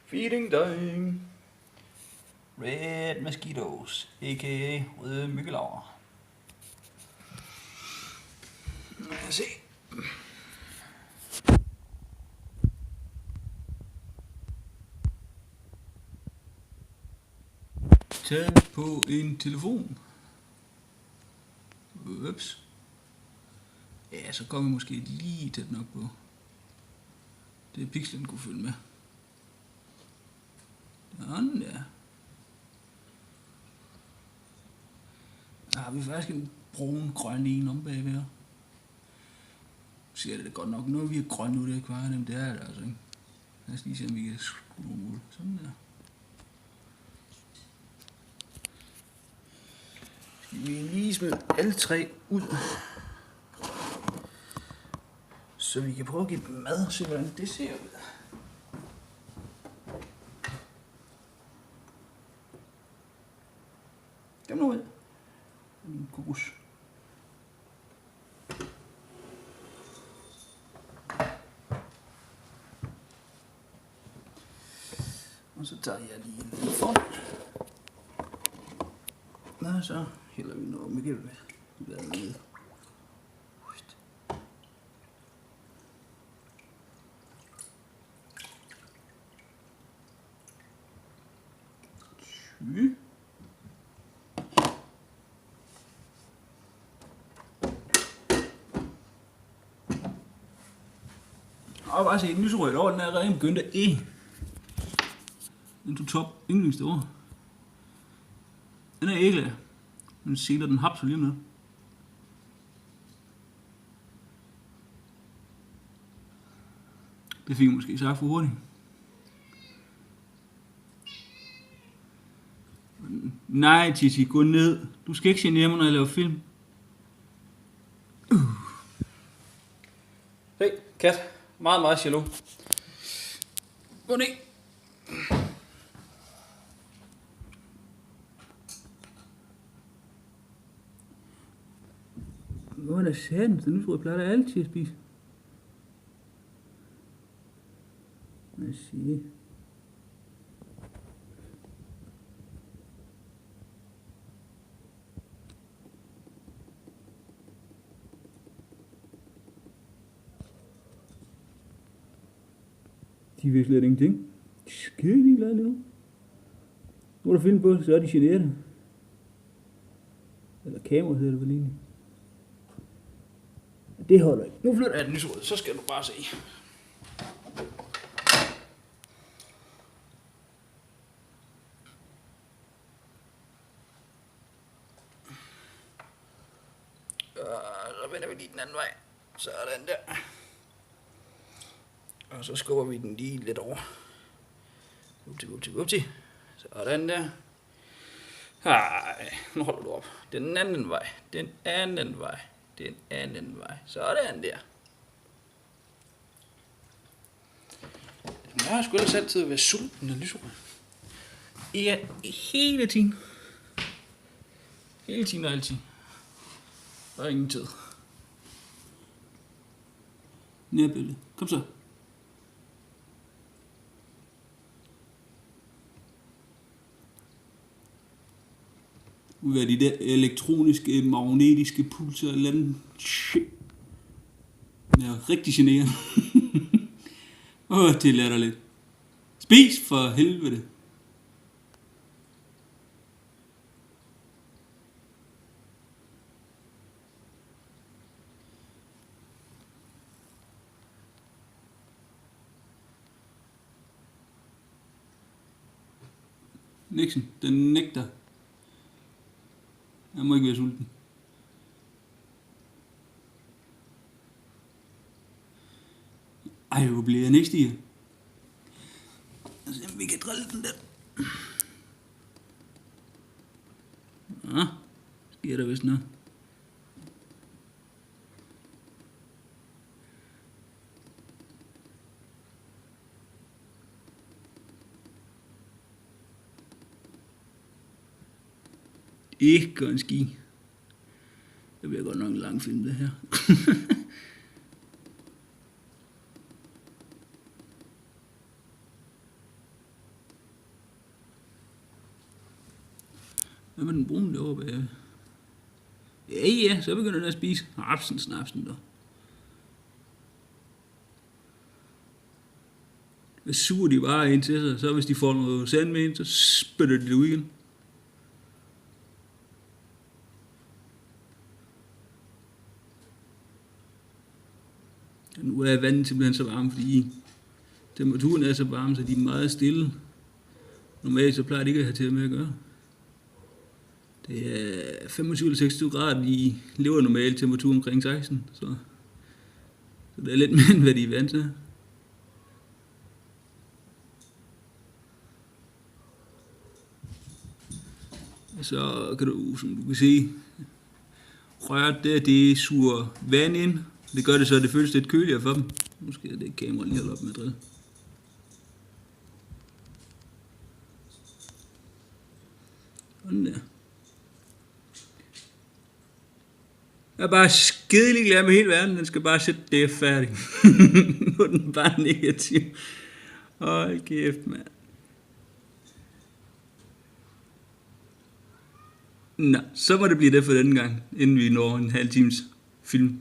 Feeding dying. Red mosquitoes, a.k.a. røde myggelarver. Lad os se. Tal på en telefon. Ups. Ja, så kommer vi måske lige tæt nok på. Det pixelen kunne følge med. Sådan der. Der har vi faktisk en brun-grøn en om bagved her. Ser det godt nok noget, vi er grønne nu, det er kvar, det er det altså ikke. Lad os lige se, om vi kan skrue nogle ud. Sådan der. Skal vi lige smide alle tre ud. Så vi kan prøve at give dem mad og se, hvordan det ser ud. Kom nu ud. Min kokos. Og så tager jeg lige en lille fond. Og så hælder vi noget med gælvet med. Og bare se, den lyserødt over, den er rent begyndt at den tog top yndlings derovre. Den er æglet. Den seler den hapser lige med. Det fik jeg måske sagt for hurtigt. Nej, Titi, gå ned. Du skal ikke genere mig, når jeg laver film. Hey, kat. Meget, meget jaloux. Gå ned. Hvor er der satan? Så nu tror jeg, plejer der altid at spise. Lad os se. De vil slet ingenting. Skide ligeglade nu. Nu er der film på, så er de generet. Eller kamera hedder det vel egentlig. Det holder ikke. Nu flytter jeg den lyserød, så skal du bare se. Så vender vi lige den anden vej. Sådan der. Og så skubber vi den lige lidt over. Upti. Sådan der. Hej, nu holder du op. Den anden vej. Den anden vej. Sådan der. Jeg har sgu ellers altid været sulten og lyserød. Ja, hele tiden. Hele tiden og altid. Der er ingen tid. Nærbølle. Kom så. Hvad er de der elektroniske, magnetiske pulser eller andet shit. Det er rigtig generende. Det er latterligt. Spis for helvede. Nixon, den nægter. Jeg må ikke være sulten. Ej, hvor bliver jeg næste i? Altså, vi kan drille den der. Ja, sker der vist noget. Ikke en ski. Det bliver godt nok en lang film, det her. Hvad med den brune derovre bag? Ja, så begynder den at spise. Snapsen der. Så suger de bare ind til sig, så hvis de får noget sand med ind, så spytter de det ud igen. Nu er vandet simpelthen så varmt, fordi temperaturen er så varm, så de er meget stille. Normalt så plejer de ikke at have til med at gøre. Det er 25 eller 26 grader, de lever normalt temperatur omkring 16, så det er lidt mere end hvad de er vant til. Så kan du, som du kan se, røret der, det suger vand ind. Det gør det så, at det føles lidt køligere for dem. Måske er det kamera lige holde op med at drille. Sådan der. Jeg er bare skidelig glad med hele verden. Den skal bare sætte det færdigt. Nu er den bare negativ. Hold kæft, mand. Nå, så må det blive det for denne gang, inden vi når en halv times film.